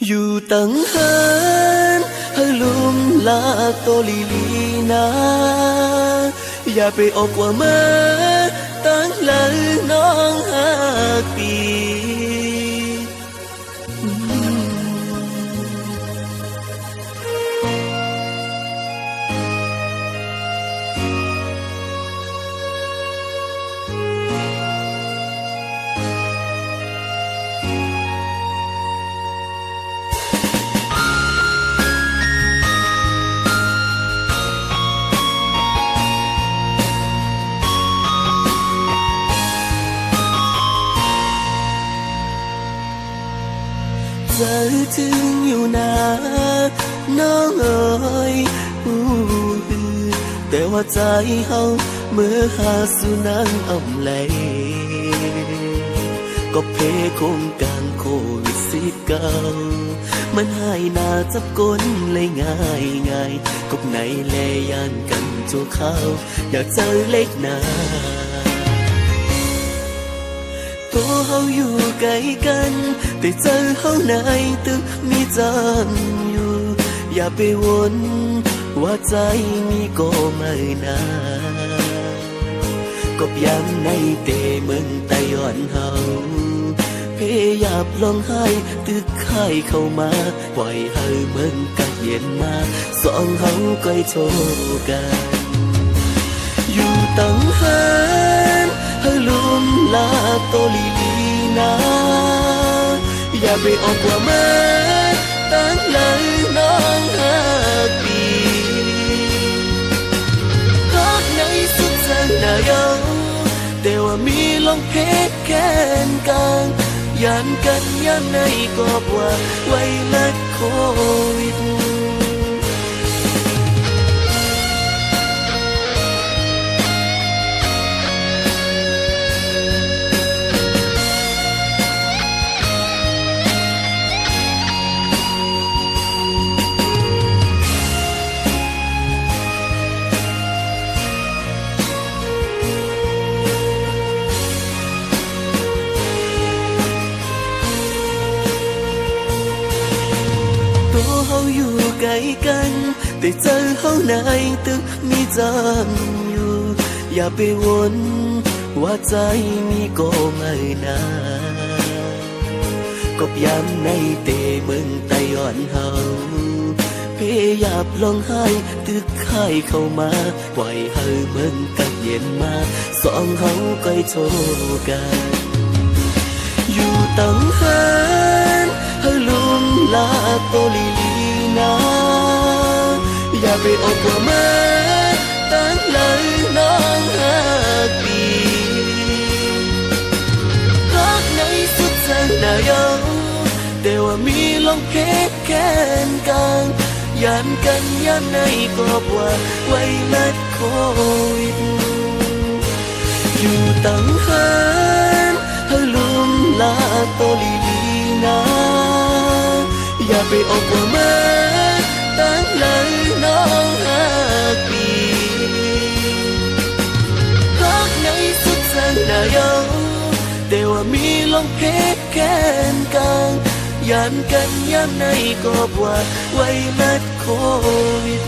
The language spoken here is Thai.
อยู่ตั้งให้ลืมลาตัวลีลีนะอย่าไปออกว่ามาตั้งเลยน้องหาปีใจถึงอยู่นะน้องเอ๋ยแต่ว่าใจเฮาเมื่อหาสุนังอำไลก็เพคงกลางโควิด-19มันหายหน้าจับก้นเลยง่ายกบไหนแลยานกันโจเข้าอยากเจอเล็กนาตัวเฮาอยู่ไกลกันแต่ใจเฮาในตึกมีจังอยู่อย่าไปวนว่าใจมีก็ไม่นาก็ย้ำในเตเมืองไต้หวันเฮาพยายามลองให้ตึกไข่เข้ามาปล่อยให้เมืองกัดเย็นมาสองเฮาใกล้โชกันอยู่ตั้งให้ลืมลาตัวลีลีนะอย่าไปออกว่ามาตั้งเลยน้องหาปีรักในสุดสันนายงแต่ว่ามีลองเพชรแค้นกลางยันกันยันในกอบว่าไว้ลัดโควิดอยู่ไกลกันแต่ใจเฮาในตึกมีจังอยู่อย่าไปวนว่าใจมีก็ไม่นาก็ย้ำในเตเมืองไต้หวันเฮาพยายามลองให้ตึกไข่เข้ามาปล่อยให้เมืองกัดเย็นมาสองเฮาใกล้โชกันอยู่ตั้งให้ลืมลาตัวลีลีนะอย่าไปออกว่ามาตั้งเลยน้องหาปีรักในสุดสันนายงแต่ว่ามีลองเพชรแค้นกลางยันกันยันในกอบว่าไว้ลัดโควิดอยู่ตั้งให้ลืมลาตัวลีลีนะอย่าไปออกว่ามาตั้งเลยน้องหาปีรักในสุดสันนายงแต่ว่ามีลองเพชรแค้นกลางยันกันยันในกอบว่าไว้ลัดโควิด